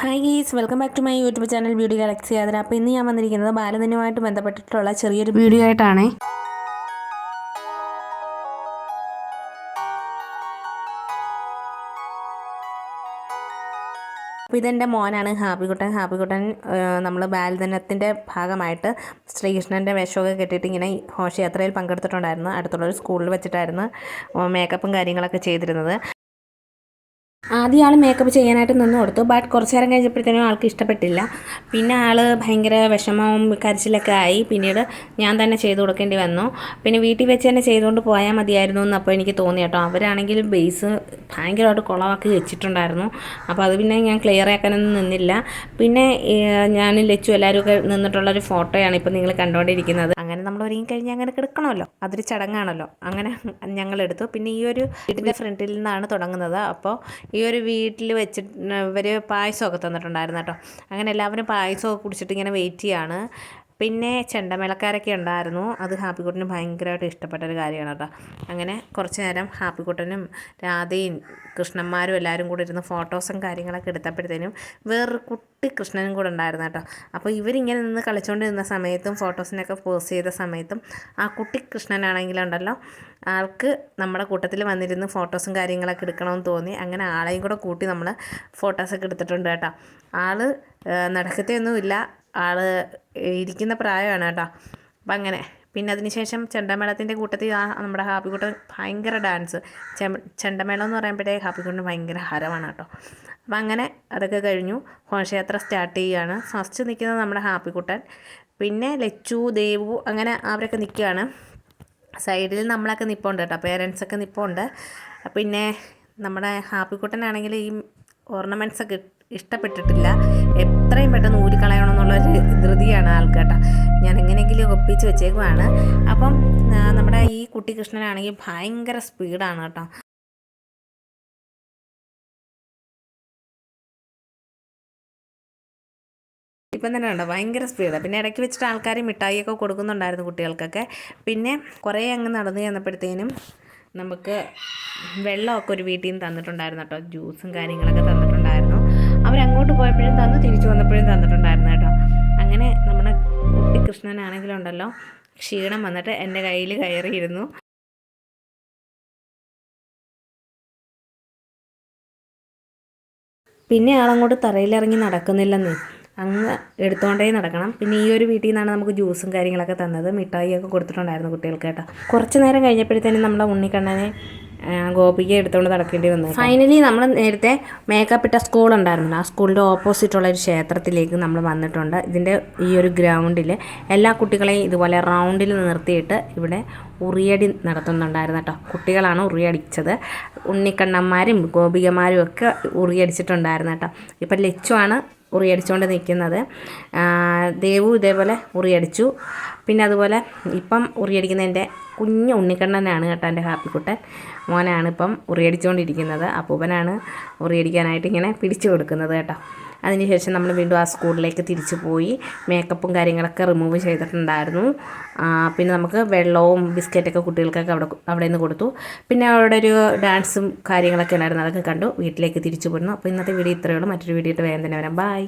Hi guys, welcome back to my YouTube channel beauty galaxy Athira. അപ്പോൾ ഇന്ന് ഞാൻ വന്നിരിക്കുന്നത് ബാലദിനവുമായിട്ട് ബന്ധപ്പെട്ടിട്ടുള്ള ചെറിയൊരു വീഡിയോ ആയിട്ടാണ്. അപ്പോൾ ഇതെൻ്റെ മോനാണ് ഹാപ്പിക്കുട്ടൻ. നമ്മൾ ബാലദിനത്തിൻ്റെ ഭാഗമായിട്ട് ശ്രീകൃഷ്ണൻ്റെ വേഷമൊക്കെ കെട്ടിയിട്ട് ഇങ്ങനെ ഘോഷയാത്രയിൽ പങ്കെടുത്തിട്ടുണ്ടായിരുന്നു. അടുത്തുള്ളൊരു സ്കൂളിൽ വെച്ചിട്ടായിരുന്നു മേക്കപ്പും കാര്യങ്ങളൊക്കെ ചെയ്തിരുന്നത്. ആദ്യം ആൾ മേക്കപ്പ് ചെയ്യാനായിട്ട് നിന്ന് കൊടുത്തു. ബട്ട് കുറച്ച് നേരം കഴിഞ്ഞപ്പോഴത്തേനും ആൾക്ക് ഇഷ്ടപ്പെട്ടില്ല. പിന്നെ ആൾ ഭയങ്കര വിഷമവും കരച്ചിലൊക്കെ ആയി. പിന്നീട് ഞാൻ തന്നെ ചെയ്ത് കൊടുക്കേണ്ടി വന്നു. പിന്നെ വീട്ടിൽ വെച്ച് തന്നെ ചെയ്തുകൊണ്ട് പോയാൽ മതിയായിരുന്നു എന്നപ്പോൾ എനിക്ക് തോന്നി കേട്ടോ. അവരാണെങ്കിൽ ബേസ് ഭയങ്കരമായിട്ട് കുളമാക്കി വെച്ചിട്ടുണ്ടായിരുന്നു. അപ്പോൾ അത് പിന്നെ ഞാൻ ക്ലിയർ ആക്കാനൊന്നും നിന്നില്ല. പിന്നെ ഞാൻ ലച്ചു എല്ലാവരും ഒക്കെ നിന്നിട്ടുള്ളൊരു ഫോട്ടോയാണ് ഇപ്പോൾ നിങ്ങൾ കണ്ടുകൊണ്ടിരിക്കുന്നത്. അങ്ങനെ നമ്മൾ ഒരുങ്ങി കഴിഞ്ഞാൽ അങ്ങനെ കിടക്കണമല്ലോ, അതൊരു ചടങ്ങാണല്ലോ. അങ്ങനെ ഞങ്ങളെടുത്തു. പിന്നെ ഈ ഒരു വീടിൻ്റെ ഫ്രണ്ടിൽ നിന്നാണ് തുടങ്ങുന്നത്. അപ്പോൾ ഈ ഒരു വീട്ടിൽ വെച്ചിട്ട് ഇവർ പായസമൊക്കെ തന്നിട്ടുണ്ടായിരുന്നു കേട്ടോ. അങ്ങനെ എല്ലാവരും പായസമൊക്കെ കുടിച്ചിട്ട് ഇങ്ങനെ വെയിറ്റ് ചെയ്യാണ്. പിന്നെ ചെണ്ടമേളക്കാരൊക്കെ ഉണ്ടായിരുന്നു. അത് ഹാപ്പിക്കുട്ടന് ഭയങ്കരമായിട്ട് ഇഷ്ടപ്പെട്ടൊരു കാര്യമാണ് കേട്ടോ. അങ്ങനെ കുറച്ച് നേരം ഹാപ്പിക്കുട്ടനും രാധയും കൃഷ്ണന്മാരും എല്ലാവരും കൂടി ഇരുന്ന് ഫോട്ടോസും കാര്യങ്ങളൊക്കെ എടുത്തപ്പോഴത്തേനും വേറൊരു കുട്ടി കൃഷ്ണനും കൂടെ ഉണ്ടായിരുന്നു കേട്ടോ. അപ്പോൾ ഇവരിങ്ങനെ നിന്ന് കളിച്ചുകൊണ്ട് നിന്ന സമയത്തും ഫോട്ടോസിനൊക്കെ പോസ്റ്റ് ചെയ്ത സമയത്തും ആ കുട്ടി കൃഷ്ണനാണെങ്കിലുണ്ടല്ലോ, ആൾക്ക് നമ്മുടെ കൂട്ടത്തിൽ വന്നിരുന്ന് ഫോട്ടോസും കാര്യങ്ങളൊക്കെ എടുക്കണമെന്ന് തോന്നി. അങ്ങനെ ആളെയും കൂടെ കൂട്ടി നമ്മൾ ഫോട്ടോസൊക്കെ എടുത്തിട്ടുണ്ട് കേട്ടോ. ആൾ നടക്കത്തെയൊന്നുമില്ല, ആൾ ഇരിക്കുന്ന പ്രായമാണ് കേട്ടോ. അപ്പം അങ്ങനെ പിന്നെ അതിനുശേഷം ചെണ്ടമേളത്തിൻ്റെ കൂട്ടത്തിൽ നമ്മുടെ ഹാപ്പിക്കുട്ടൻ ഭയങ്കര ഡാൻസ്. ചെണ്ടമേളം എന്ന് പറയുമ്പോഴേ ഹാപ്പിക്കുട്ടന് ഭയങ്കര ഹരമാണ് കേട്ടോ. അപ്പം അങ്ങനെ അതൊക്കെ കഴിഞ്ഞു. ഘോഷയാത്ര സ്റ്റാർട്ട് ചെയ്യുകയാണ്. ഫസ്റ്റ് നിൽക്കുന്നത് നമ്മുടെ ഹാപ്പിക്കുട്ടൻ, പിന്നെ ലച്ചു, ദേവു, അങ്ങനെ അവരൊക്കെ നിൽക്കുകയാണ്. സൈഡിൽ നമ്മളൊക്കെ നിൽപ്പുണ്ട് കേട്ടോ, പേരൻസൊക്കെ നിൽപ്പുണ്ട്. പിന്നെ നമ്മുടെ ഹാപ്പിക്കുട്ടനാണെങ്കിൽ ഈ ഓർണമെൻറ്റ്സൊക്കെ ഇഷ്ടപ്പെട്ടിട്ടില്ല. എത്രയും പെട്ടെന്ന് ഊരിക്കളയണമെന്നുള്ളൊരു ധൃതിയാണ് ആൾക്ക് കേട്ടോ. ഞാൻ എങ്ങനെയെങ്കിലും ഒപ്പിച്ച് വെച്ചേക്കുവാണ്. അപ്പം നമ്മുടെ ഈ കുട്ടി കൃഷ്ണനാണെങ്കിൽ ഭയങ്കര സ്പീഡാണ് കേട്ടോ. ഇപ്പം തന്നെ ഉണ്ടോ, ഭയങ്കര സ്പീഡ്. പിന്നെ ഇടയ്ക്ക് വെച്ചിട്ട് ആൾക്കാർ മിഠായിയൊക്കെ കൊടുക്കുന്നുണ്ടായിരുന്നു കുട്ടികൾക്കൊക്കെ. പിന്നെ കുറേ അങ്ങ് നടന്നു ചെന്നപ്പോഴത്തേനും നമുക്ക് വെള്ളമൊക്കെ ഒരു വീട്ടിൽ നിന്ന് തന്നിട്ടുണ്ടായിരുന്നു കേട്ടോ. ജ്യൂസും കാര്യങ്ങളൊക്കെ തന്നിട്ടുണ്ടായിരുന്നു. അവരങ്ങോട്ട് പോയപ്പോഴും തന്നു, തിരിച്ചു വന്നപ്പോഴും തന്നിട്ടുണ്ടായിരുന്നു കേട്ടോ. അങ്ങനെ നമ്മുടെ കുട്ടി കൃഷ്ണനാണെങ്കിലുണ്ടല്ലോ, ക്ഷീണം വന്നിട്ട് എൻ്റെ കയ്യിൽ കയറിയിരുന്നു. പിന്നെ ആളങ്ങോട്ട് തറയിലിറങ്ങി നടക്കുന്നില്ലെന്ന്, അങ്ങ് എടുത്തുകൊണ്ടേ നടക്കണം. പിന്നെ ഈ ഒരു വീട്ടിൽ നിന്നാണ് നമുക്ക് ജ്യൂസും കാര്യങ്ങളൊക്കെ തന്നത്. മിഠായിയൊക്കെ കൊടുത്തിട്ടുണ്ടായിരുന്നു കുട്ടികൾക്ക് കേട്ടോ. കുറച്ച് നേരം കഴിഞ്ഞപ്പോഴത്തേനും നമ്മുടെ ഉണ്ണിക്കണ്ണനെ ഗോപിക എടുത്തുകൊണ്ട് നടക്കേണ്ടി വന്നു. ഫൈനലി നമ്മൾ നേരത്തെ മേക്കപ്പ് ഇട്ട സ്കൂളുണ്ടായിരുന്നല്ലോ, ആ സ്കൂളിൻ്റെ ഓപ്പോസിറ്റുള്ള ഒരു ക്ഷേത്രത്തിലേക്ക് നമ്മൾ വന്നിട്ടുണ്ട്. ഇതിൻ്റെ ഈ ഒരു ഗ്രൗണ്ടിൽ എല്ലാ കുട്ടികളെയും ഇതുപോലെ റൗണ്ടിൽ നിർത്തിയിട്ട് ഇവിടെ ഉറിയടി നടത്തുന്നുണ്ടായിരുന്നു കേട്ടോ. കുട്ടികളാണ് ഉറിയടിച്ചത്. ഉണ്ണിക്കണ്ണന്മാരും ഗോപികമാരും ഒക്കെ ഉറിയടിച്ചിട്ടുണ്ടായിരുന്നു കേട്ടോ. ഇപ്പം ലച്ചുവാണ് ഉറിയടിച്ചുകൊണ്ട് നിൽക്കുന്നത്. ദേവു ഇതേപോലെ ഉറിയടിച്ചു. പിന്നെ അതുപോലെ ഇപ്പം ഉറിയടിക്കുന്ന എൻ്റെ കുഞ്ഞ് ഉണ്ണിക്കണ്ണനാണ് കേട്ടോ. എൻ്റെ ഹാപ്പിക്കുട്ടൻ മോനാണ് ഇപ്പം ഉറിയടിച്ചുകൊണ്ടിരിക്കുന്നത്. അപ്പൂപ്പനാണ് ഉറിയടിക്കാനായിട്ട് ഇങ്ങനെ പിടിച്ചു കൊടുക്കുന്നത് കേട്ടോ. അതിനുശേഷം നമ്മൾ വീണ്ടും ആ സ്കൂളിലേക്ക് തിരിച്ചു പോയി മേക്കപ്പും കാര്യങ്ങളൊക്കെ റിമൂവ് ചെയ്തിട്ടുണ്ടായിരുന്നു. പിന്നെ നമുക്ക് വെള്ളവും ബിസ്ക്കറ്റൊക്കെ കുട്ടികൾക്കൊക്കെ അവിടെ നിന്ന് കൊടുത്തു. പിന്നെ അവിടെ ഒരു ഡാൻസും കാര്യങ്ങളൊക്കെ ഉണ്ടായിരുന്നു, അതൊക്കെ കണ്ടു വീട്ടിലേക്ക് തിരിച്ചു പോരുന്നു. അപ്പോൾ ഇന്നത്തെ വീഡിയോ ഇത്രയേ ഉള്ളൂ. മറ്റൊരു വീഡിയോ ആയിട്ട് വേഗം തന്നെ വരാം. ബൈ.